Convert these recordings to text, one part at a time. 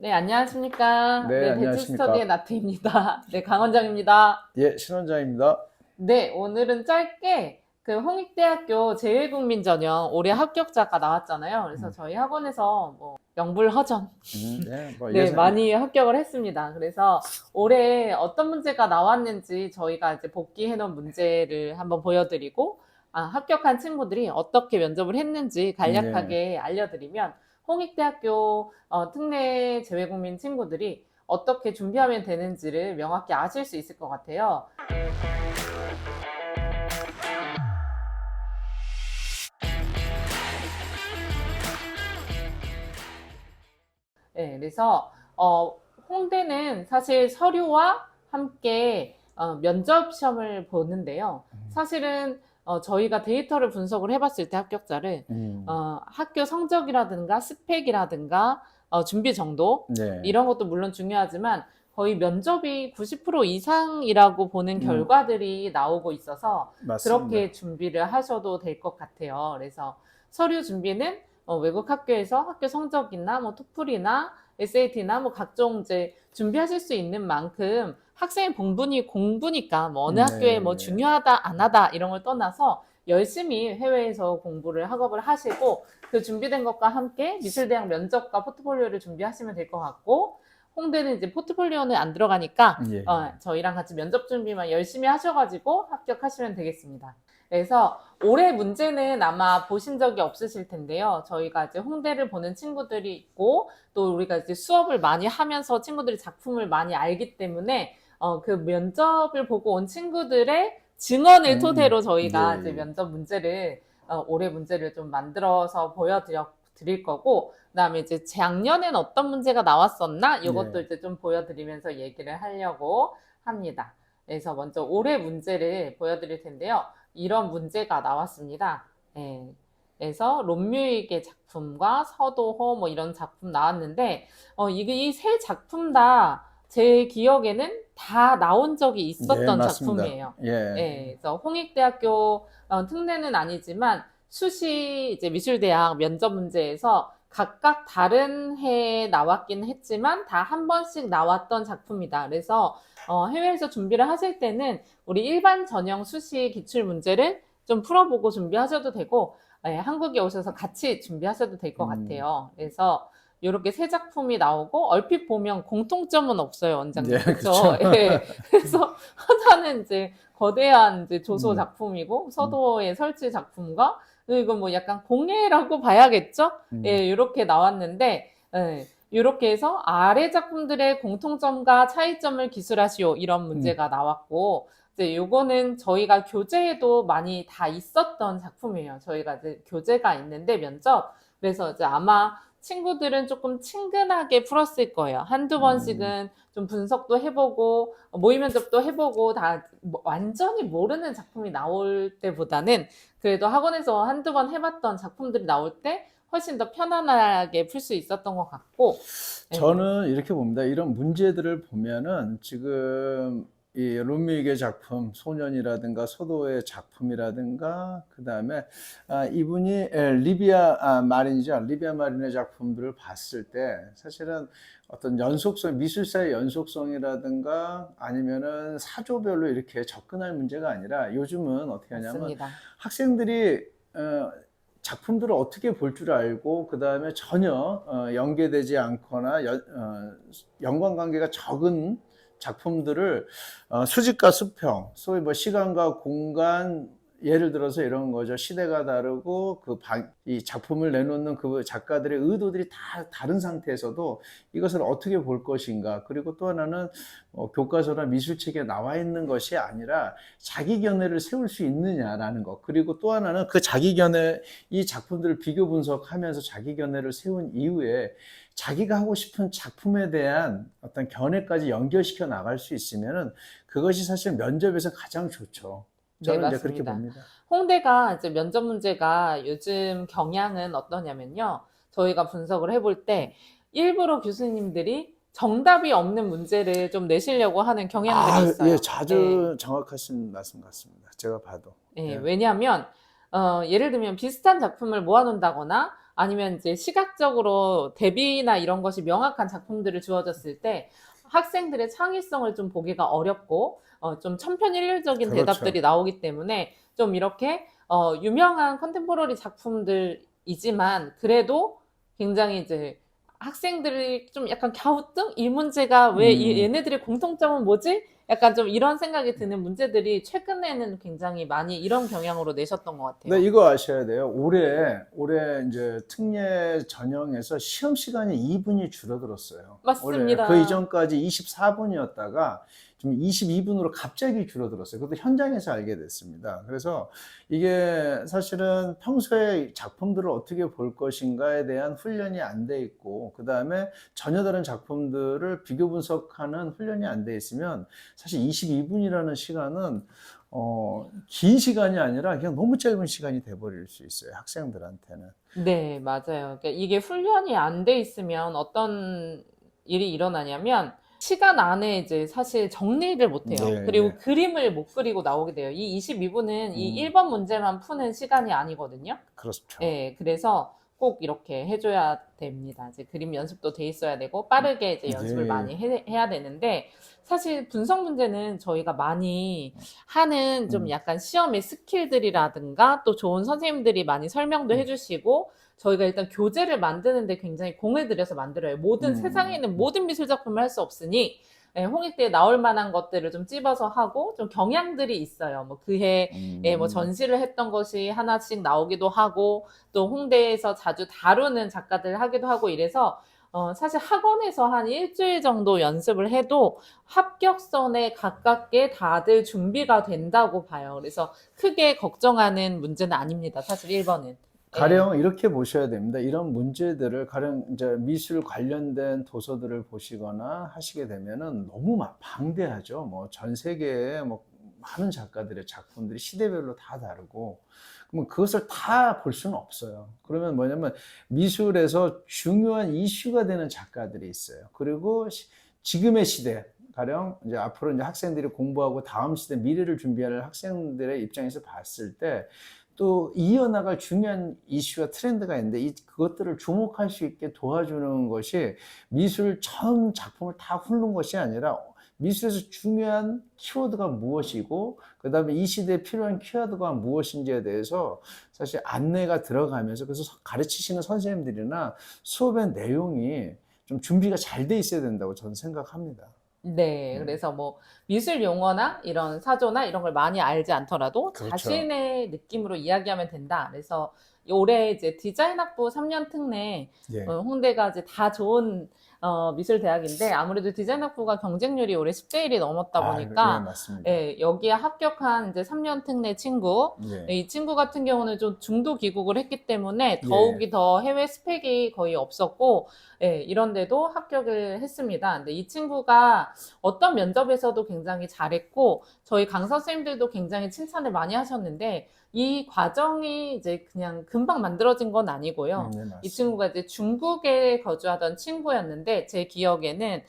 네, 안녕하십니까. 네, 네, 대치 스터디의 안녕하십니까. 나트입니다. 네, 강원장입니다. 예, 신원장입니다. 네, 오늘은 짧게 그 홍익대학교 재외국민전형 올해 합격자가 나왔잖아요. 그래서 음, 저희 학원에서 뭐 명불허전 네, 뭐 네, 많이 합격을 했습니다. 그래서 올해 어떤 문제가 나왔는지 저희가 이제 복기해 놓은 문제를 한번 보여드리고, 합격한 친구들이 어떻게 면접을 했는지 네, 간략하게 알려드리면, 홍익대학교 특례 재외국민 친구들이 어떻게 준비하면 되는지를 명확히 아실 수 있을 것 같아요. 네, 그래서 홍대는 사실 서류와 함께 면접 시험을 보는데요. 사실은 저희가 데이터를 분석을 해봤을 때 합격자를 음, 학교 성적이라든가 스펙이라든가 준비 정도 네, 이런 것도 물론 중요하지만 거의 면접이 90% 이상이라고 보는 음, 결과들이 나오고 있어서 그렇게 맞습니다. 준비를 하셔도 될 것 같아요. 그래서 서류 준비는 외국 학교에서 학교 성적이나 뭐 토플이나 SAT나 뭐 각종 이제 준비하실 수 있는 만큼 학생의 공부니까 뭐 어느 학교에 뭐 네, 중요하다 안 하다 이런 걸 떠나서 열심히 해외에서 공부를 학업을 하시고 그 준비된 것과 함께 미술대학 면접과 포트폴리오를 준비하시면 될 것 같고, 홍대는 이제 포트폴리오는 안 들어가니까 예, 저희랑 같이 면접 준비만 열심히 하셔가지고 합격하시면 되겠습니다. 그래서 올해 문제는 아마 보신 적이 없으실 텐데요. 저희가 이제 홍대를 보는 친구들이 있고 또 우리가 이제 수업을 많이 하면서 친구들이 작품을 많이 알기 때문에 그 면접을 보고 온 친구들의 증언을 토대로 저희가 이제 예, 면접 문제를 올해 문제를 좀 만들어서 보여드릴 거고, 그다음에 이제 작년엔 어떤 문제가 나왔었나 이것도 예, 이제 좀 보여드리면서 얘기를 하려고 합니다. 그래서 먼저 올해 문제를 보여드릴 텐데요. 이런 문제가 나왔습니다. 예. 그래서 롬뮤익의 작품과 서도호 뭐 이런 작품 나왔는데 이게 이 세 작품 다 제 기억에는 다 나온 적이 예, 있었던 맞습니다. 작품이에요. 예, 예. 그래서 홍익대학교 특례는 아니지만 수시 이제 미술대학 면접 문제에서 각각 다른 해에 나왔긴 했지만 다 한 번씩 나왔던 작품이다. 그래서 해외에서 준비를 하실 때는 우리 일반 전형 수시 기출 문제를 좀 풀어보고 준비하셔도 되고, 예, 한국에 오셔서 같이 준비하셔도 될 것 음, 같아요. 그래서 이렇게 세 작품이 나오고 얼핏 보면 공통점은 없어요, 예, 원장님. 그쵸? 그렇죠. 예. 그래서 하나는 이제 거대한 이제 조소 음, 작품이고 음, 서도의 설치 작품과 그리고 뭐 약간 공예라고 봐야겠죠? 음, 예, 이렇게 나왔는데, 예, 이렇게 해서 아래 작품들의 공통점과 차이점을 기술하시오 이런 음, 문제가 나왔고, 이제 요거는 저희가 교재에도 많이 다 있었던 작품이에요. 저희가 이제 교재가 있는데 면접. 그래서 이제 아마 친구들은 조금 친근하게 풀었을 거예요. 한두 음, 번씩은 좀 분석도 해보고 모의 면접도 해보고 다 완전히 모르는 작품이 나올 때보다는 그래도 학원에서 한두 번 해봤던 작품들이 나올 때 훨씬 더 편안하게 풀 수 있었던 것 같고, 예, 저는 이렇게 봅니다. 이런 문제들을 보면은 지금 이 룸미익의 작품, 소년이라든가 소도의 작품이라든가 그다음에 이분이 리비아 마린이죠. 리비아 마린의 작품들을 봤을 때 사실은 어떤 연속성, 미술사의 연속성이라든가 아니면은 사조별로 이렇게 접근할 문제가 아니라 요즘은 어떻게 하냐면 맞습니다. 학생들이 작품들을 어떻게 볼 줄 알고 그 다음에 전혀 연계되지 않거나 연관관계가 적은 작품들을 수직과 수평, 소위 뭐 시간과 공간, 예를 들어서 이런 거죠. 시대가 다르고 이 작품을 내놓는 그 작가들의 의도들이 다 다른 상태에서도 이것을 어떻게 볼 것인가. 그리고 또 하나는 교과서나 미술책에 나와 있는 것이 아니라 자기 견해를 세울 수 있느냐라는 것. 그리고 또 하나는 그 자기 견해, 이 작품들을 비교 분석하면서 자기 견해를 세운 이후에 자기가 하고 싶은 작품에 대한 어떤 견해까지 연결시켜 나갈 수 있으면은 그것이 사실 면접에서 가장 좋죠. 네, 저는 이제 그렇게 맞습니다. 봅니다. 홍대가 이제 면접 문제가 요즘 경향은 어떠냐면요. 저희가 분석을 해볼 때 일부러 교수님들이 정답이 없는 문제를 좀 내시려고 하는 경향들이 예, 있어요. 예. 자주 정확하신 말씀 같습니다. 제가 봐도. 예, 예. 왜냐하면 예를 들면 비슷한 작품을 모아놓는다거나 아니면 이제 시각적으로 대비나 이런 것이 명확한 작품들을 주어졌을 때 학생들의 창의성을 좀 보기가 어렵고 좀 천편일률적인 그렇죠. 대답들이 나오기 때문에 좀 이렇게 유명한 컨템포러리 작품들이지만 그래도 굉장히 이제 학생들이 좀 약간 갸우뚱? 이 문제가 왜 얘네들의 공통점은 뭐지? 약간 좀 이런 생각이 드는 문제들이 최근에는 굉장히 많이 이런 경향으로 내셨던 것 같아요. 근데 이거 아셔야 돼요. 올해 이제 특례 전형에서 시험 시간이 2분이 줄어들었어요. 맞습니다. 그 이전까지 24분이었다가 좀 22분으로 갑자기 줄어들었어요. 그것도 현장에서 알게 됐습니다. 그래서 이게 사실은 평소에 작품들을 어떻게 볼 것인가에 대한 훈련이 안 돼 있고, 그 다음에 전혀 다른 작품들을 비교 분석하는 훈련이 안 돼 있으면 사실 22분이라는 시간은 긴 시간이 아니라 그냥 너무 짧은 시간이 돼버릴 수 있어요, 학생들한테는. 네, 맞아요. 그러니까 이게 훈련이 안 돼 있으면 어떤 일이 일어나냐면 시간 안에 이제 사실 정리를 못 해요. 네, 그리고 네. 그림을 못 그리고 나오게 돼요. 이 22분은 이 1번 문제만 푸는 시간이 아니거든요. 그렇죠. 예, 그래서 꼭 이렇게 해줘야 됩니다. 이제 그림 연습도 돼 있어야 되고 빠르게 이제 연습을 네. 많이 해야 되는데 사실 분석 문제는 저희가 많이 하는 좀 약간 시험의 스킬들이라든가 또 좋은 선생님들이 많이 설명도 해주시고 저희가 일단 교재를 만드는데 굉장히 공을 들여서 만들어요. 세상에 있는 모든 미술 작품을 할 수 없으니 예, 홍익대에 나올 만한 것들을 좀 찝어서 하고 좀 경향들이 있어요. 뭐 그해 뭐 전시를 했던 것이 하나씩 나오기도 하고 또 홍대에서 자주 다루는 작가들 하기도 하고 이래서 사실 학원에서 한 일주일 정도 연습을 해도 합격선에 가깝게 다들 준비가 된다고 봐요. 그래서 크게 걱정하는 문제는 아닙니다. 사실 1번은. 가령 이렇게 보셔야 됩니다. 이런 문제들을 가령 이제 미술 관련된 도서들을 보시거나 하시게 되면은 너무 방대하죠. 뭐 전 세계에 뭐 많은 작가들의 작품들이 시대별로 다 다르고, 그러면 그것을 다 볼 수는 없어요. 그러면 뭐냐면 미술에서 중요한 이슈가 되는 작가들이 있어요. 그리고 지금의 시대, 가령 이제 앞으로 이제 학생들이 공부하고 다음 시대 미래를 준비하는 학생들의 입장에서 봤을 때 또 이어나갈 중요한 이슈와 트렌드가 있는데 그것들을 주목할 수 있게 도와주는 것이 미술 전 작품을 다 훑는 것이 아니라 미술에서 중요한 키워드가 무엇이고 그 다음에 이 시대에 필요한 키워드가 무엇인지에 대해서 사실 안내가 들어가면서, 그래서 가르치시는 선생님들이나 수업의 내용이 좀 준비가 잘 돼 있어야 된다고 저는 생각합니다. 네, 그래서 뭐 미술 용어나 이런 사조나 이런 걸 많이 알지 않더라도 그렇죠. 자신의 느낌으로 이야기하면 된다. 그래서 올해 이제 디자인학부 3년 특례 예. 홍대가 이제 다 좋은 미술대학인데 아무래도 디자인학부가 경쟁률이 올해 10대 1이 넘었다 예, 보니까 맞습니다. 여기에 합격한 이제 3년 특례 친구 예. 이 친구 같은 경우는 좀 중도 귀국을 했기 때문에 더욱이 더 해외 스펙이 거의 없었고 이런데도 합격을 했습니다. 근데 이 친구가 어떤 면접에서도 굉장히 잘했고 저희 강사 선생님들도 굉장히 칭찬을 많이 하셨는데 이 과정이 이제 그냥 금방 만들어진 건 아니고요. 네, 이 맞습니다. 친구가 이제 중국에 거주하던 친구였는데 제 기억에는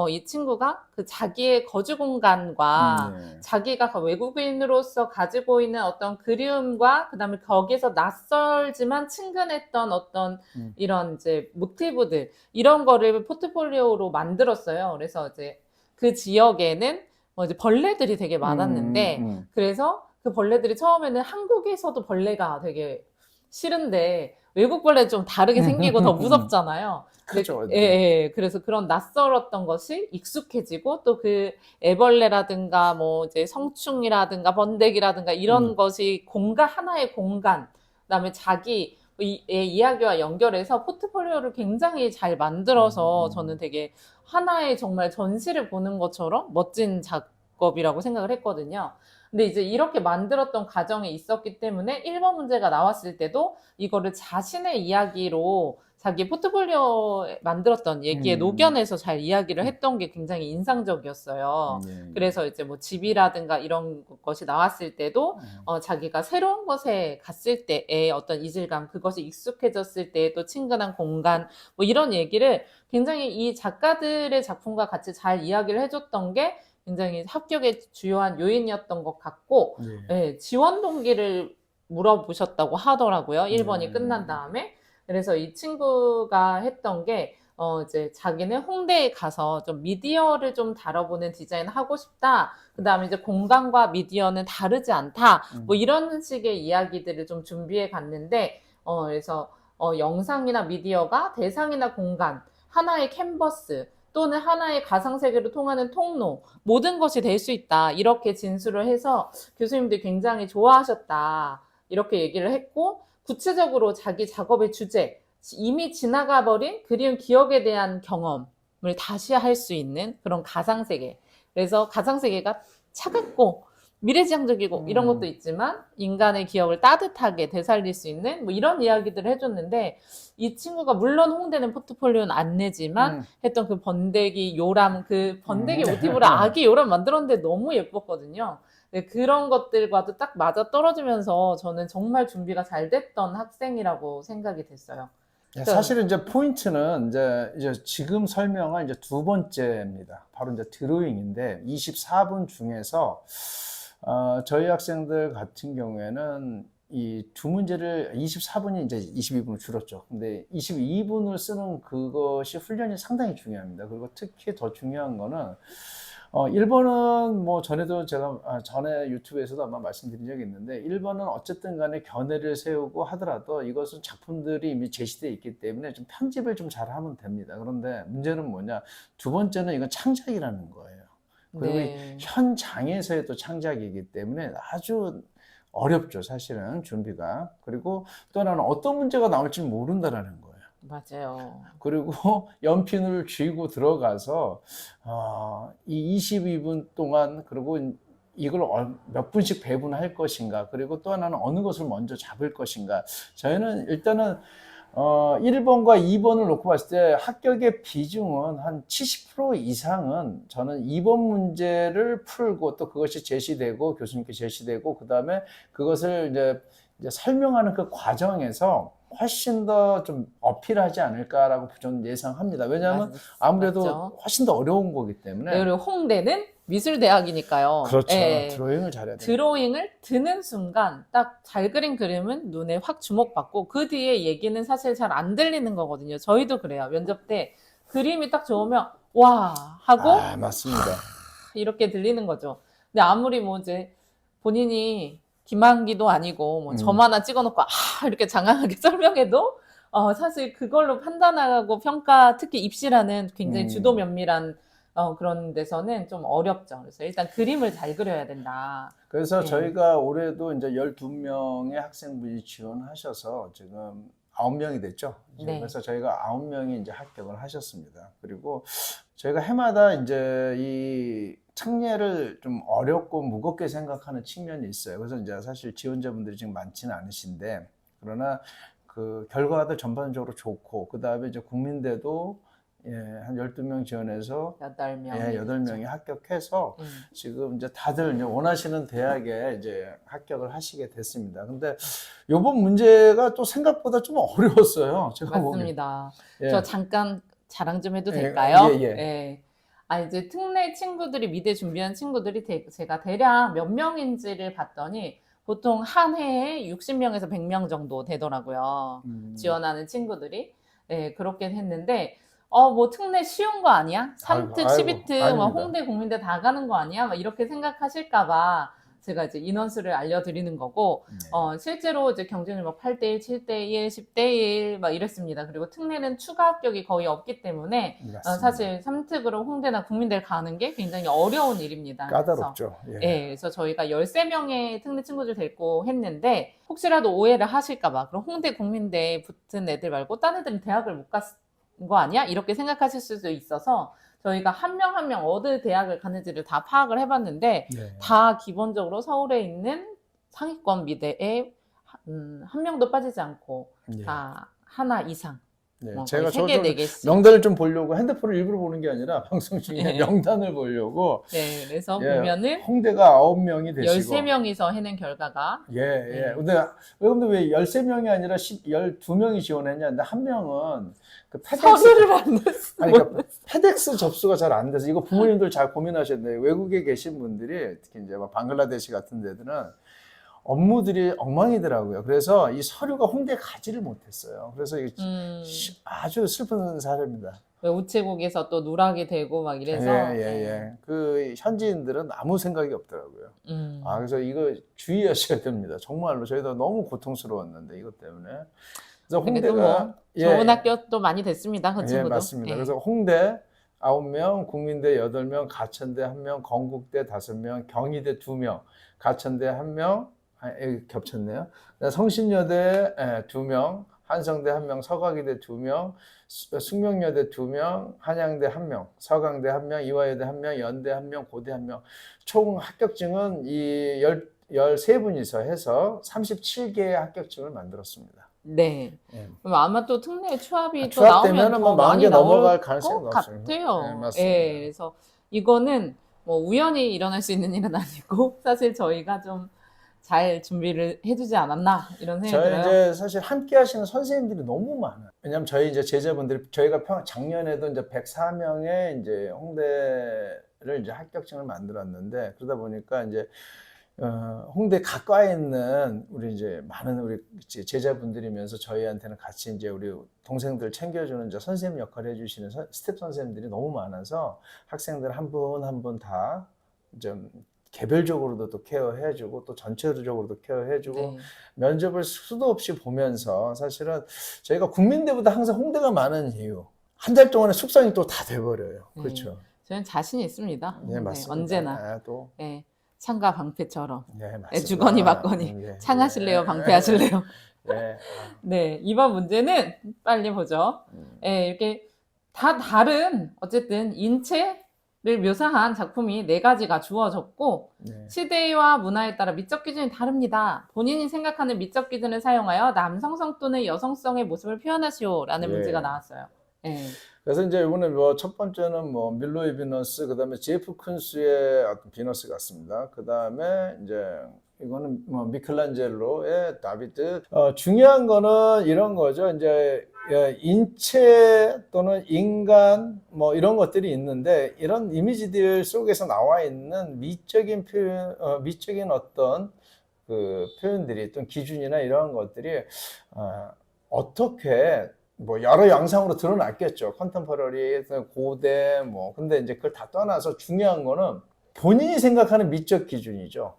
이 친구가 그 자기의 거주 공간과 네. 자기가 외국인으로서 가지고 있는 어떤 그리움과 그다음에 거기에서 낯설지만 친근했던 어떤 이런 이제 모티브들 이런 거를 포트폴리오로 만들었어요. 그래서 이제 그 지역에는 뭐 이제 벌레들이 되게 많았는데 그래서 그 벌레들이 처음에는 한국에서도 벌레가 되게 싫은데 외국 벌레는 좀 다르게 생기고 더 무섭잖아요. 그죠. 그래서 그런 낯설었던 것이 익숙해지고 또 그 애벌레라든가 뭐 이제 성충이라든가 번데기라든가 이런 것이 하나의 공간, 그다음에 자기 이야기와 연결해서 포트폴리오를 굉장히 잘 만들어서 저는 되게 하나의 정말 전시를 보는 것처럼 멋진 작업이라고 생각을 했거든요. 근데 이제 이렇게 만들었던 과정이 있었기 때문에 1번 문제가 나왔을 때도 이거를 자신의 이야기로 자기 포트폴리오에 만들었던 얘기에 녹여내서 잘 이야기를 했던 게 굉장히 인상적이었어요. 그래서 이제 뭐 집이라든가 이런 것이 나왔을 때도 자기가 새로운 곳에 갔을 때의 어떤 이질감, 그것이 익숙해졌을 때의 또 친근한 공간, 뭐 이런 얘기를 굉장히 이 작가들의 작품과 같이 잘 이야기를 해줬던 게 굉장히 합격의 주요한 요인이었던 것 같고 지원 동기를 물어보셨다고 하더라고요. 1번이 끝난 다음에. 그래서 이 친구가 했던 게, 이제 자기는 홍대에 가서 좀 미디어를 좀 다뤄보는 디자인 하고 싶다. 그 다음에 이제 공간과 미디어는 다르지 않다. 뭐 이런 식의 이야기들을 좀 준비해 갔는데, 그래서, 영상이나 미디어가 대상이나 공간, 하나의 캔버스, 또는 하나의 가상세계로 통하는 통로, 모든 것이 될 수 있다. 이렇게 진술을 해서 교수님들이 굉장히 좋아하셨다. 이렇게 얘기를 했고, 구체적으로 자기 작업의 주제, 이미 지나가 버린 그리운 기억에 대한 경험을 다시 할 수 있는 그런 가상세계. 그래서 가상세계가 차갑고 미래지향적이고 이런 것도 있지만 인간의 기억을 따뜻하게 되살릴 수 있는 뭐 이런 이야기들을 해줬는데, 이 친구가 물론 홍대는 포트폴리오는 안 내지만 했던 그 번데기 요람, 그 번데기 모티브로 아기 요람 만들었는데 너무 예뻤거든요. 네, 그런 것들과도 딱 맞아 떨어지면서 저는 정말 준비가 잘 됐던 학생이라고 생각이 됐어요. 사실은 이제 포인트는 이제 지금 설명한 이제 두 번째입니다. 바로 이제 드로잉인데 24분 중에서 저희 학생들 같은 경우에는 이 두 문제를 24분이 이제 22분으로 줄었죠. 근데 22분을 쓰는 그것이 훈련이 상당히 중요합니다. 그리고 특히 더 중요한 거는 1번은 뭐 전에도 제가 전에 유튜브에서도 아마 말씀드린 적이 있는데 1번은 어쨌든 간에 견해를 세우고 하더라도 이것은 작품들이 이미 제시되어 있기 때문에 좀 편집을 좀 잘하면 됩니다. 그런데 문제는 뭐냐, 두 번째는 이건 창작이라는 거예요. 그리고 네. 현장에서의 또 창작이기 때문에 아주 어렵죠, 사실은 준비가. 그리고 또 하나는 어떤 문제가 나올지 모른다라는 거예요. 맞아요. 그리고 연필을 쥐고 들어가서 이 22분 동안, 그리고 이걸 몇 분씩 배분할 것인가, 그리고 또 하나는 어느 것을 먼저 잡을 것인가. 저희는 일단은 1번과 2번을 놓고 봤을 때 합격의 비중은 한 70% 이상은 저는 2번 문제를 풀고 또 그것이 제시되고 교수님께 제시되고 그 다음에 그것을 이제 설명하는 그 과정에서 훨씬 더 좀 어필하지 않을까라고 저는 예상합니다. 왜냐하면 아무래도 맞죠. 훨씬 더 어려운 거기 때문에. 네, 그리고 홍대는 미술대학이니까요. 그렇죠. 예. 드로잉을 잘해야 돼요. 드로잉을 드는 순간 딱 잘 그린 그림은 눈에 확 주목받고 그 뒤에 얘기는 사실 잘 안 들리는 거거든요. 저희도 그래요. 면접 때 그림이 딱 좋으면 와 하고 맞습니다. 이렇게 들리는 거죠. 근데 아무리 뭐 이제 본인이 김한기도 아니고 뭐 점 하나 찍어놓고 이렇게 장황하게 설명해도 사실 그걸로 판단하고 평가, 특히 입시라는 굉장히 주도 면밀한 그런 데서는 좀 어렵죠. 그래서 일단 그림을 잘 그려야 된다. 그래서 네. 저희가 올해도 이제 12명의 학생분이 지원하셔서 지금 9명이 됐죠. 네. 그래서 저희가 9명이 이제 합격을 하셨습니다. 그리고 저희가 해마다 이제 이 창례를 좀 어렵고 무겁게 생각하는 측면이 있어요. 그래서 이제 사실 지원자분들이 지금 많지는 않으신데, 그러나 그 결과도 전반적으로 좋고, 그 다음에 이제 국민대도 한 12명 지원해서 8명이 합격해서 지금 이제 다들 이제 원하시는 대학에 이제 합격을 하시게 됐습니다. 근데 요번 문제가 또 생각보다 좀 어려웠어요. 제가 맞습니다. 보기엔. 저 잠깐 자랑 좀 해도 될까요? 예. 예. 이제 특례 친구들이, 미대 준비한 친구들이 제가 대략 몇 명인지를 봤더니 보통 한 해에 60명에서 100명 정도 되더라고요. 지원하는 친구들이. 네, 그렇게 했는데, 뭐 특례 쉬운 거 아니야? 3특, 12특, 막 홍대, 국민대 다 가는 거 아니야? 막 이렇게 생각하실까봐 제가 이제 인원수를 알려드리는 거고, 실제로 이제 경쟁률 막 8대1, 7대1, 10대1 막 이랬습니다. 그리고 특례는 추가 합격이 거의 없기 때문에 사실 3특으로 홍대나 국민대를 가는 게 굉장히 어려운 일입니다. 까다롭죠. 그래서, 그래서 저희가 13명의 특례 친구들 데리고 했는데, 혹시라도 오해를 하실까봐, 그럼 홍대, 국민대에 붙은 애들 말고 딴 애들은 대학을 못 갔 거 아니야? 이렇게 생각하실 수도 있어서 저희가 한 명 한 명 어느 대학을 가는지를 다 파악을 해봤는데 다 기본적으로 서울에 있는 상위권 미대에 한 명도 빠지지 않고 다 하나 이상. 제가 세 개, 4개씩. 명단을 좀 보려고 핸드폰을 일부러 보는 게 아니라 방송 중에 명단을 보려고. 그래서 보면은 홍대가 9명이 되시고 13명이서 해낸 결과가. 근데 왜 13명이 아니라 12명이 지원했냐? 근데 한 명은 그 서류를 안 냈어. 그러니까 페덱스 접수가 잘 안 돼서, 이거 부모님들 잘 고민하셨는데, 외국에 계신 분들이 특히 이제 막 방글라데시 같은 데들은 업무들이 엉망이더라고요. 그래서 이 서류가 홍대에 가지를 못했어요. 그래서 이게 아주 슬픈 사례입니다. 왜 우체국에서 또 누락이 되고 막 이래서. 예. 그 현지인들은 아무 생각이 없더라고요. 그래서 이거 주의하셔야 됩니다. 정말로 저희도 너무 고통스러웠는데 이것 때문에. 그래서 그래도 홍대가 뭐 좋은 학교도 많이 됐습니다. 그 예, 친구도. 맞습니다. 예. 그래서 홍대 9명, 국민대 8명, 가천대 1명, 건국대 5명, 경희대 2명, 가천대 1명, 겹쳤네요. 성신여대 2명, 한성대 1명, 서강의대 2명, 숙명여대 2명, 한양대 1명, 서강대 1명, 이화여대 1명, 연대 1명, 고대 1명. 총 합격증은 이 13분이서 해서 37개의 합격증을 만들었습니다. 네. 예. 그럼 아마 또 특례 추합이 또 추합되면은 나오면 뭐 더 40개 많이 넘어갈 나올 가능성이 것 높습니다. 같아요. 네, 맞습니다. 예, 그래서 이거는 뭐 우연히 일어날 수 있는 일은 아니고 사실 저희가 좀 잘 준비를 해두지 않았나 이런 생각이 저희 들어요. 이제 사실 함께 하시는 선생님들이 너무 많아요. 왜냐면 저희 이제 제자분들이 저희가 작년에도 이제 104명의 이제 홍대를 이제 합격증을 만들었는데 그러다 보니까 이제 홍대 가까이 있는 우리 이제 많은 우리 제자분들이면서 저희한테는 같이 이제 우리 동생들 챙겨주는 이제 선생님 역할을 해주시는 스텝 선생님들이 너무 많아서 학생들 한 분 한 분 다 좀 개별적으로도 또 케어해주고 또 전체적으로도 케어해주고 네. 면접을 수도 없이 보면서 사실은 저희가 국민대보다 항상 홍대가 많은 이유 한 달 동안에 숙성이 또 다 돼버려요. 네. 그렇죠. 저는 자신 있습니다. 네, 맞습니다. 언제나. 또. 예, 창과 방패처럼. 네, 맞습니다. 예, 주거니 받거니. 네, 창하실래요? 방패하실래요? 네. 네, 이번 문제는 빨리 보죠. 예, 이렇게 다 다른 어쨌든 인체를 묘사한 작품이 4가지가 주어졌고 네. 시대와 문화에 따라 미적 기준이 다릅니다. 본인이 생각하는 미적 기준을 사용하여 남성성 또는 여성성의 모습을 표현하시오라는 예. 문제가 나왔어요. 예. 그래서 이제 이번에 뭐 첫 번째는 뭐 밀로의 비너스, 그다음에 제프 쿤스의 어떤 비너스 같습니다. 그다음에 이제 이거는 뭐 미켈란젤로의 다비드. 중요한 거는 이런 거죠. 이제 인체 또는 인간 뭐 이런 것들이 있는데 이런 이미지들 속에서 나와 있는 미적인 표현, 미적인 어떤 그 표현들이 어떤 기준이나 이런 것들이 어떻게 뭐 여러 양상으로 드러났겠죠. 컨템퍼러리, 고대 뭐 근데 이제 그걸 다 떠나서 중요한 거는 본인이 생각하는 미적 기준이죠.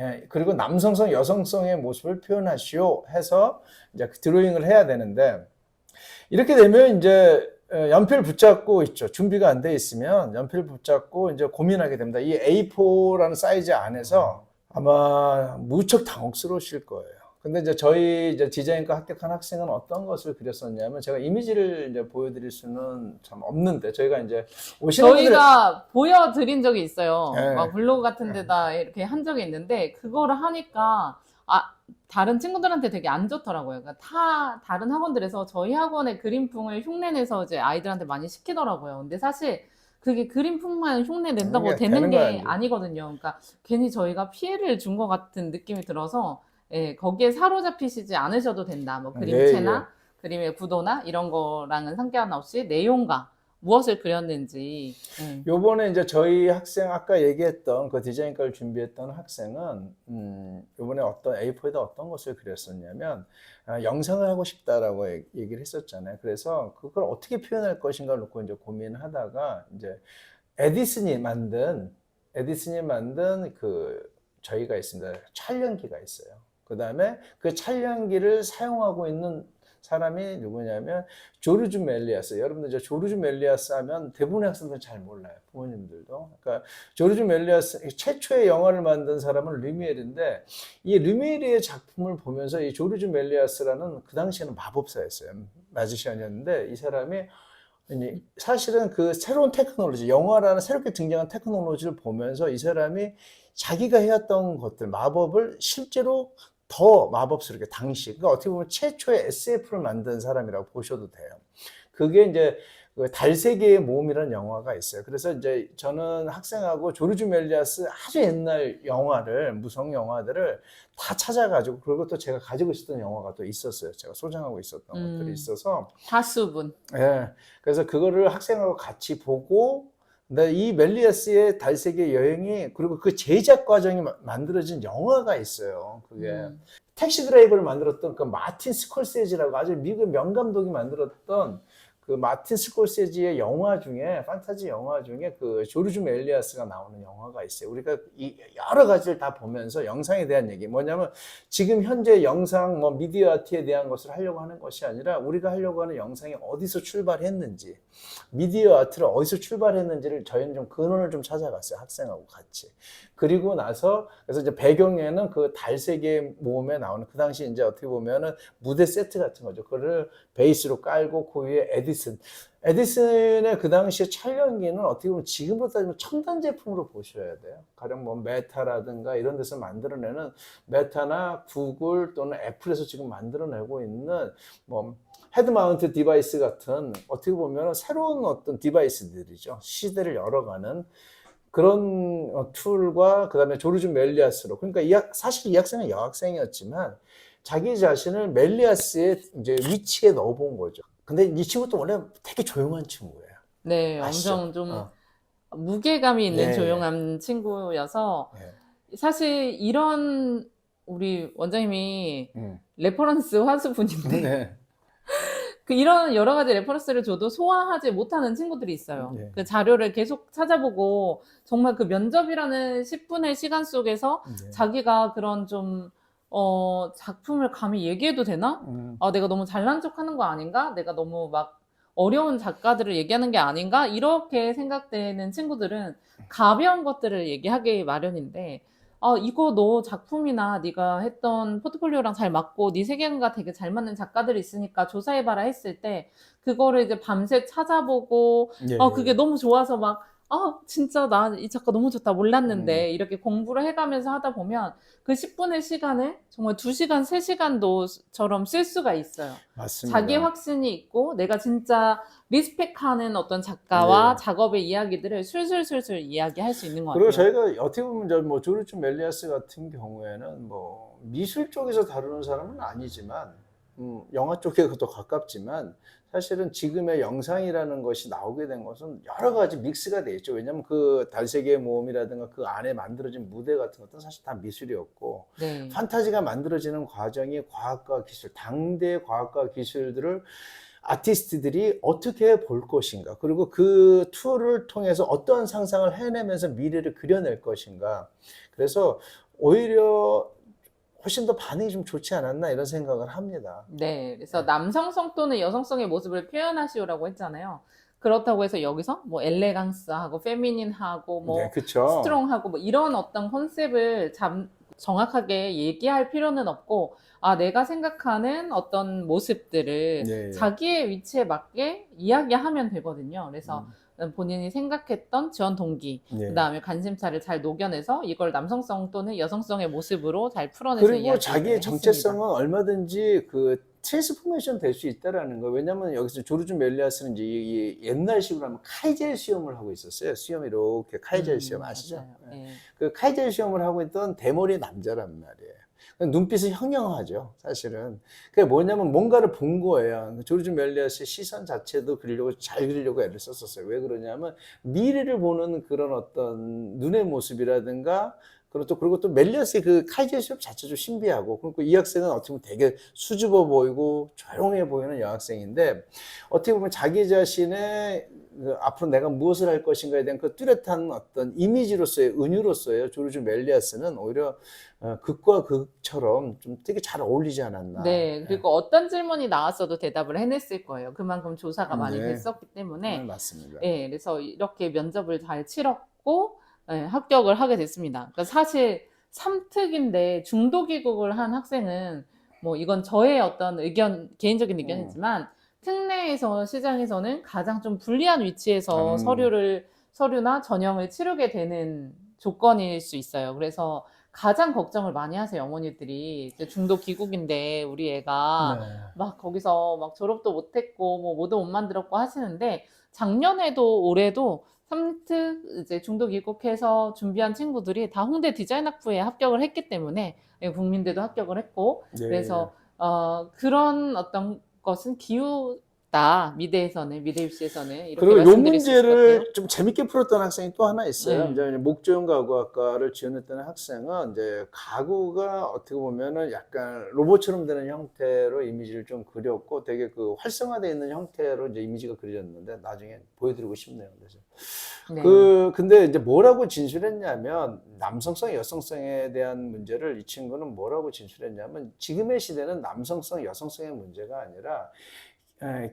예, 그리고 남성성, 여성성의 모습을 표현하시오 해서 이제 드로잉을 해야 되는데 이렇게 되면 이제 연필 붙잡고 있죠. 준비가 안 돼 있으면 연필 붙잡고 이제 고민하게 됩니다. 이 A4라는 사이즈 안에서 아마 무척 당혹스러우실 거예요. 근데 이제 저희 이제 디자인과 합격한 학생은 어떤 것을 그렸었냐면 제가 이미지를 이제 보여드릴 수는 참 없는데 저희가 이제 오시는 저희가 보여드린 적이 있어요. 네. 막 블로그 같은 데다 이렇게 한 적이 있는데 그거를 하니까 다른 친구들한테 되게 안 좋더라고요. 그러니까 다른 학원들에서 저희 학원의 그림풍을 흉내내서 이제 아이들한테 많이 시키더라고요. 근데 사실 그게 그림풍만 흉내 낸다고 되는 게 아니거든요. 그러니까 괜히 저희가 피해를 준 것 같은 느낌이 들어서 예, 거기에 사로잡히시지 않으셔도 된다. 뭐 그림체나 그림의 구도나 이런 거랑은 상관없이 내용과 무엇을 그렸는지. 요번에 이제 저희 학생 아까 얘기했던 그 디자인과를 준비했던 학생은 요번에 어떤 A4에다 어떤 것을 그렸었냐면 영상을 하고 싶다라고 얘기를 했었잖아요. 그래서 그걸 어떻게 표현할 것인가를 놓고 이제 고민을 하다가 이제 에디슨이 만든 그 저희가 있습니다. 촬영기가 있어요. 그 다음에 그 촬영기를 사용하고 있는 사람이 누구냐면 조르주 멜리아스. 여러분들 저 조르주 멜리아스 하면 대부분의 학생들은 잘 몰라요. 부모님들도. 그러니까 조르주 멜리아스 최초의 영화를 만든 사람은 르미에르인데 이 르미에르의 작품을 보면서 이 조르주 멜리아스라는 그 당시에는 마법사였어요. 마지션이었는데 이 사람이 사실은 그 새로운 테크놀로지, 영화라는 새롭게 등장한 테크놀로지를 보면서 이 사람이 자기가 해왔던 것들, 마법을 실제로 더 마법스럽게 당시, 그러니까 어떻게 보면 최초의 SF를 만든 사람이라고 보셔도 돼요. 그게 이제 달세계의 모험이라는 영화가 있어요. 그래서 이제 저는 학생하고 조르주 멜리아스 아주 옛날 영화를, 무성 영화들을 다 찾아가지고, 그리고 또 제가 가지고 있었던 영화가 또 있었어요. 제가 소장하고 있었던 것들이 있어서. 하수분. 예. 그래서 그거를 학생하고 같이 보고, 근데 이 멜리아스의 달세계 여행이 그리고 그 제작 과정이 만들어진 영화가 있어요. 그게 택시 드라이버를 만들었던 그 마틴 스콜세지라고 아주 미국 명감독이 만들었던 그 마틴 스콜세지의 영화 중에 판타지 영화 중에 그 조르주 멜리아스가 나오는 영화가 있어요. 우리가 이 여러 가지를 다 보면서 영상에 대한 얘기 뭐냐면 지금 현재 영상 뭐 미디어 아트에 대한 것을 하려고 하는 것이 아니라 우리가 하려고 하는 영상이 어디서 출발했는지 미디어 아트를 어디서 출발했는지를 저희는 좀 근원을 좀 찾아갔어요. 학생하고 같이. 그리고 나서 그래서 이제 배경에는 그 달세계 모험에 나오는 그 당시 이제 어떻게 보면은 무대 세트 같은 거죠. 그거를 베이스로 깔고 그 위에 에디슨의 그 당시에 촬영기는 어떻게 보면 지금으로 따지면 첨단 제품으로 보셔야 돼요. 가령 뭐 메타라든가 이런 데서 만들어내는 메타나 구글 또는 애플에서 지금 만들어내고 있는 뭐 헤드 마운트 디바이스 같은 어떻게 보면 새로운 어떤 디바이스들이죠. 시대를 열어가는 그런 툴과 그다음에 조르주 멜리아스로 그러니까 사실 이 학생은 여학생이었지만 자기 자신을 멜리아스의 이제 위치에 넣어본 거죠. 근데 이 친구도 원래 되게 조용한 친구예요. 네, 아시죠? 엄청 좀 무게감이 있는 예, 조용한 친구여서 예. 사실 이런 우리 원장님이 음. 레퍼런스 화수분인데 네. 그 이런 여러 가지 레퍼런스를 줘도 소화하지 못하는 친구들이 있어요. 예. 그 자료를 계속 찾아보고 정말 그 면접이라는 10분의 시간 속에서 네. 자기가 그런 좀 작품을 감히 얘기해도 되나? 내가 너무 잘난 척하는 거 아닌가? 내가 너무 막 어려운 작가들을 얘기하는 게 아닌가? 이렇게 생각되는 친구들은 가벼운 것들을 얘기하기 마련인데 이거 너 작품이나 네가 했던 포트폴리오랑 잘 맞고 네 세계관과 되게 잘 맞는 작가들이 있으니까 조사해봐라 했을 때 그거를 이제 밤새 찾아보고 예. 그게 너무 좋아서 막 진짜 나 이 작가 너무 좋다 몰랐는데 이렇게 공부를 해가면서 하다 보면 그 10분의 시간을 정말 2시간, 3시간도처럼 쓸 수가 있어요. 맞습니다. 자기 확신이 있고 내가 진짜 리스펙하는 어떤 작가와 네. 작업의 이야기들을 술술술술 이야기할 수 있는 것 그리고 같아요. 저희가 어떻게 보면 뭐 조르주 멜리아스 같은 경우에는 뭐 미술 쪽에서 다루는 사람은 아니지만 영화 쪽에 더 가깝지만 사실은 지금의 영상이라는 것이 나오게 된 것은 여러 가지 믹스가 돼 있죠. 왜냐하면 그 달세계의 모험이라든가 그 안에 만들어진 무대 같은 것도 사실 다 미술이었고 네. 판타지가 만들어지는 과정이 과학과 기술, 당대의 과학과 기술들을 아티스트들이 어떻게 볼 것인가 그리고 그 툴을 통해서 어떠한 상상을 해내면서 미래를 그려낼 것인가 그래서 오히려 훨씬 더 반응이 좀 좋지 않았나 이런 생각을 합니다. 네. 그래서 남성성 또는 여성성의 모습을 표현하시오라고 했잖아요. 그렇다고 해서 여기서 뭐 엘레강스하고 페미닌하고 뭐 네, 그쵸. 스트롱하고 뭐 이런 어떤 컨셉을 정확하게 얘기할 필요는 없고 내가 생각하는 어떤 모습들을 네. 자기의 위치에 맞게 이야기하면 되거든요. 그래서 본인이 생각했던 지원 동기, 네. 그다음에 관심사를 잘 녹여내서 이걸 남성성 또는 여성성의 모습으로 잘 풀어내서 그리고 이야기를 자기의 했습니다. 정체성은 얼마든지 그 트랜스포메이션 될 수 있다라는 거. 왜냐면 여기서 조르주 멜리아스는 이제 이 옛날식으로 하면 카이젤 시험을 하고 있었어요. 시험이 이렇게 카이젤 시험 아시죠? 맞아요. 네. 그 카이젤 시험을 하고 있던 대머리 남자란 말이에요. 눈빛은 형형하죠, 사실은. 그게 뭐냐면 뭔가를 본 거예요. 조르주 멜리아스의 시선 자체도 잘 그리려고 애를 썼었어요. 왜 그러냐면 미래를 보는 그런 어떤 눈의 모습이라든가 그리고 또 멜리아스의 그 카이젤 시험 자체도 신비하고 그리고 이 학생은 어떻게 보면 되게 수줍어 보이고 조용해 보이는 여학생인데 어떻게 보면 자기 자신의 앞으로 내가 무엇을 할 것인가에 대한 그 뚜렷한 어떤 이미지로서의 은유로서의 조르주 멜리아스는 오히려 극과 극처럼 좀 되게 잘 어울리지 않았나. 네, 그리고 어떤 질문이 나왔어도 대답을 해냈을 거예요. 그만큼 조사가 많이 네. 됐었기 때문에. 맞습니다. 네, 그래서 이렇게 면접을 잘 치렀고 합격을 하게 됐습니다. 그러니까 사실 3특인데 중도 귀국을 한 학생은 뭐 이건 저의 어떤 개인적인 의견이지만 특례에서 시장에서는 가장 좀 불리한 위치에서 서류나 전형을 치르게 되는 조건일 수 있어요. 그래서 가장 걱정을 많이 하세요, 어머니들이. 이제 중도 귀국인데 우리 애가 네. 막 거기서 막 졸업도 못했고 뭐 뭐도 못 만들었고 하시는데 작년에도 올해도 3특 이제 중도 귀국해서 준비한 친구들이 다 홍대 디자인학부에 합격을 했기 때문에 국민대도 합격을 했고 네. 그래서 그런 어떤 것은 기후 미대에서는, 미대 입시에서는 이렇게 그리고 이 말씀드릴 수 있을 것 같아요. 문제를 좀 재밌게 풀었던 학생이 또 하나 있어요. 네. 이제 목조형 가구학과를 지원했던 학생은 이제 가구가 어떻게 보면은 약간 로봇처럼 되는 형태로 이미지를 좀 그렸고 되게 그 활성화되어 있는 형태로 이제 이미지가 그려졌는데 나중에 보여드리고 싶네요. 그래서 네. 근데 이제 뭐라고 진술했냐면 남성성, 여성성에 대한 문제를 이 친구는 뭐라고 진술했냐면 지금의 시대는 남성성, 여성성의 문제가 아니라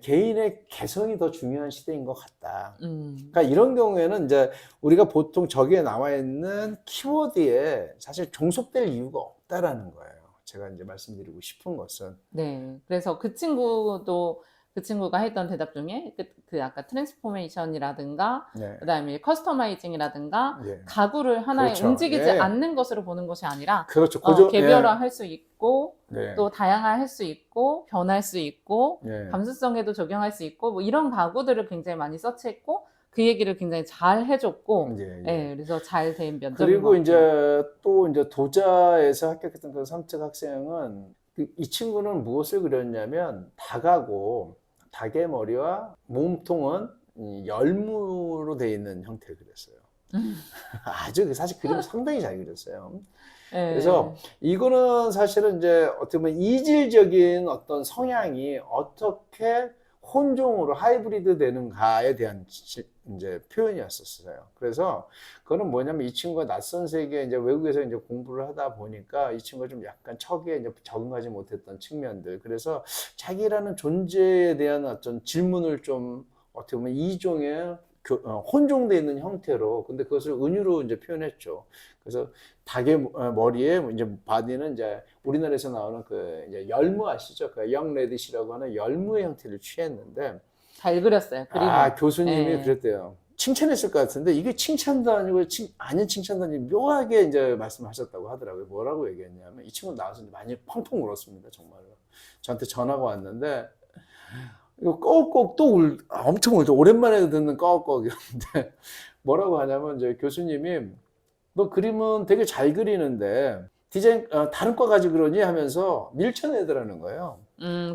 개인의 개성이 더 중요한 시대인 것 같다. 그러니까 이런 경우에는 이제 우리가 보통 저기에 나와 있는 키워드에 사실 종속될 이유가 없다라는 거예요. 제가 이제 말씀드리고 싶은 것은. 네. 그래서 그 친구가 했던 대답 중에 그 아까 트랜스포메이션이라든가 네. 그다음에 커스터마이징이라든가 예. 가구를 하나에 그렇죠. 움직이지 예. 않는 것으로 보는 것이 아니라 그렇죠. 개별화할 수 있고 네. 또 다양할 수 있고 변할 수 있고 예. 감수성에도 적용할 수 있고 뭐 이런 가구들을 굉장히 많이 서치했고 그 얘기를 굉장히 잘 해줬고 예, 예. 네, 그래서 잘 된 면접인 그리고 것 같아요. 이제 또 이제 도자에서 합격했던 그 삼특 학생은 이 친구는 무엇을 그렸냐면 닭하고 닭의 머리와 몸통은 이 열무로 되어 있는 형태를 그렸어요. 아주 사실 그림 상당히 잘 그렸어요. 네. 그래서 이거는 사실은 이제 어떻게 보면 이질적인 어떤 성향이 어떻게 혼종으로 하이브리드 되는가에 대한 이제 표현이었었어요. 그래서 그거는 뭐냐면 이 친구가 낯선 세계에 이제 외국에서 이제 공부를 하다 보니까 이 친구가 좀 약간 척에 이제 적응하지 못했던 측면들. 그래서 자기라는 존재에 대한 어떤 질문을 좀 어떻게 보면 이종의 혼종되어 있는 형태로, 근데 그것을 은유로 이제 표현했죠. 그래서 닭의 머리에 이제 바디는 이제 우리나라에서 나오는 그 이제 열무 아시죠? 그 영레디시라고 하는 열무의 형태를 취했는데 잘 그렸어요. 그림을. 교수님이 네. 그랬대요. 칭찬했을 것 같은데 이게 칭찬도 아니고 아닌 칭찬도 아니고 묘하게 이제 말씀하셨다고 하더라고요. 뭐라고 얘기했냐면 이 친구 나와서 많이 펑펑 울었습니다. 정말로. 저한테 전화가 왔는데 이거 꺼욱꺼욱 또 엄청 울죠. 오랜만에 듣는 꺼욱꺼욱이었는데 뭐라고 하냐면 이제 교수님이 너 그림은 되게 잘 그리는데 디자인 다른 과 가지고 그러니 하면서 밀쳐내더라는 거예요.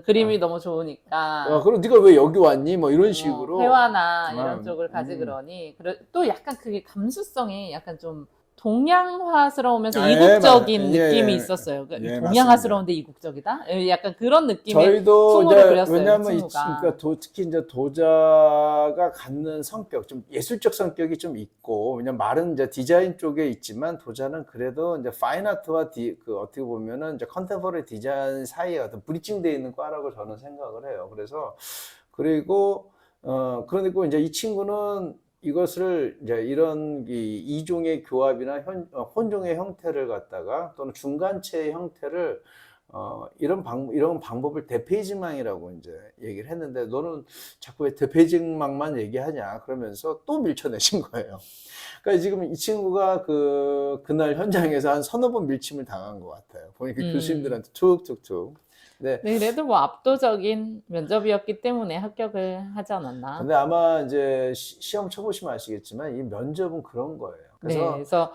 그림이 너무 좋으니까. 그럼 네가 왜 여기 왔니? 뭐 이런 식으로. 회화나 이런 쪽을 가지 그러니 또 약간 그게 감수성이 약간 좀 동양화스러우면서 이국적인 느낌이 있었어요. 동양화스러운데 이국적이다? 약간 그런 느낌의 저희도 풍으로 이제 그렸어요. 왜냐하면 그러니까 특히 이제 도자가 갖는 성격, 좀 예술적 성격이 좀 있고, 왜냐면 말은 이제 디자인 쪽에 있지만 도자는 그래도 이제 파인 아트와 어떻게 보면은 이제 컨템포러리 디자인 사이에 어떤 브리징되어 있는 과라고 저는 생각을 해요. 그래서 그리고 이제 이 친구는 이것을 이제 이런 이종의 교합이나 혼종의 형태를 갖다가 또는 중간체의 형태를 이런 방법을 대페이징망이라고 이제 얘기를 했는데 너는 자꾸 왜 대페이징망만 얘기하냐 그러면서 또 밀쳐내신 거예요. 그러니까 지금 이 친구가 그날 현장에서 한 서너 번 밀침을 당한 것 같아요. 보니까 교수님들한테 툭툭툭. 네, 그래도 뭐 압도적인 면접이었기 때문에 합격을 하지 않았나. 근데 아마 이제 시험 쳐보시면 아시겠지만 이 면접은 그런 거예요. 그래서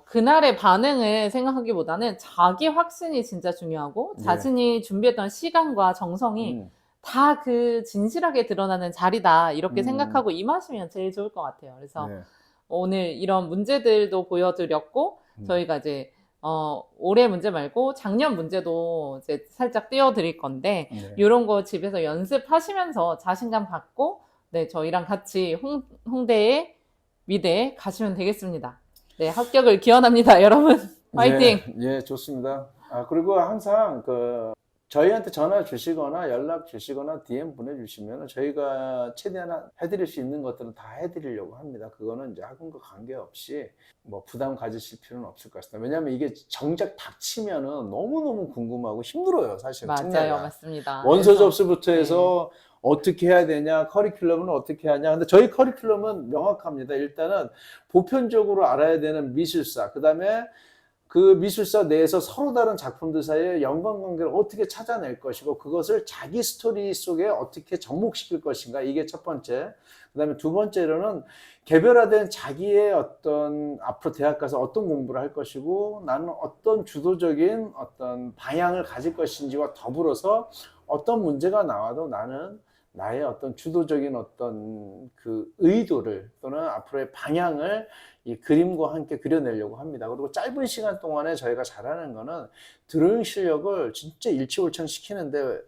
그날의 반응을 생각하기보다는 자기 확신이 진짜 중요하고 자신이 준비했던 시간과 정성이 다 그 진실하게 드러나는 자리다 이렇게 생각하고 임하시면 제일 좋을 것 같아요. 그래서 오늘 이런 문제들도 보여드렸고 저희가 이제 올해 문제 말고 작년 문제도 이제 살짝 띄워드릴 건데 이런 거 집에서 연습하시면서 자신감 갖고 저희랑 같이 홍대에 미대에 가시면 되겠습니다. 네, 합격을 기원합니다, 여러분. 화이팅! 예, 좋습니다. 그리고 항상 저희한테 전화 주시거나 연락 주시거나 DM 보내주시면 저희가 최대한 해드릴 수 있는 것들은 다 해드리려고 합니다. 그거는 이제 학원과 관계없이 뭐 부담 가지실 필요는 없을 것 같습니다. 왜냐하면 이게 정작 닥치면은 너무너무 궁금하고 힘들어요, 사실. 맞아요, 맞습니다. 원서 접수부터 해서 어떻게 해야 되냐, 커리큘럼은 어떻게 하냐. 근데 저희 커리큘럼은 명확합니다. 일단은 보편적으로 알아야 되는 미술사, 그 다음에 그 미술사 내에서 서로 다른 작품들 사이에 연관관계를 어떻게 찾아낼 것이고 그것을 자기 스토리 속에 어떻게 접목시킬 것인가, 이게 첫 번째. 그 다음에 두 번째로는 개별화된 자기의 어떤 앞으로 대학 가서 어떤 공부를 할 것이고 나는 어떤 주도적인 어떤 방향을 가질 것인지와 더불어서 어떤 문제가 나와도 나는 나의 어떤 주도적인 어떤 그 의도를 또는 앞으로의 방향을 이 그림과 함께 그려내려고 합니다. 그리고 짧은 시간 동안에 저희가 잘하는 거는 드로잉 실력을 진짜 일취월장 시키는데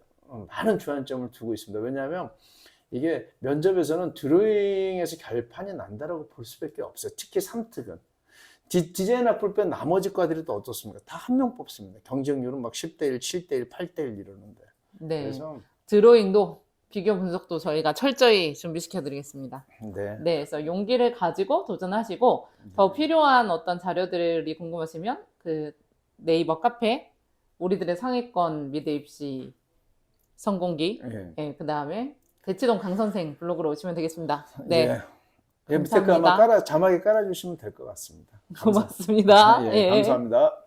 많은 주안점을 두고 있습니다. 왜냐하면 이게 면접에서는 드로잉에서 결판이 난다라고 볼 수밖에 없어요. 특히 3특은. 디자인 학부를 뺀 나머지 과들이 또 어떻습니까? 다 한 명 뽑습니다. 경쟁률은 막 10대 1, 7대 1, 8대 1 이러는데. 네. 그래서 드로잉도 비교 분석도 저희가 철저히 준비시켜 드리겠습니다. 네. 네, 그래서 용기를 가지고 도전하시고 더 필요한 어떤 자료들이 궁금하시면 그 네이버 카페 우리들의 상위권 미대 입시 성공기, 예. 네, 그 다음에 대치동 강선생 블로그로 오시면 되겠습니다. 네, 예. 밑에 거 아마 감사합니다. 자막에 깔아주시면 될 것 같습니다. 고맙습니다. 예, 예. 감사합니다.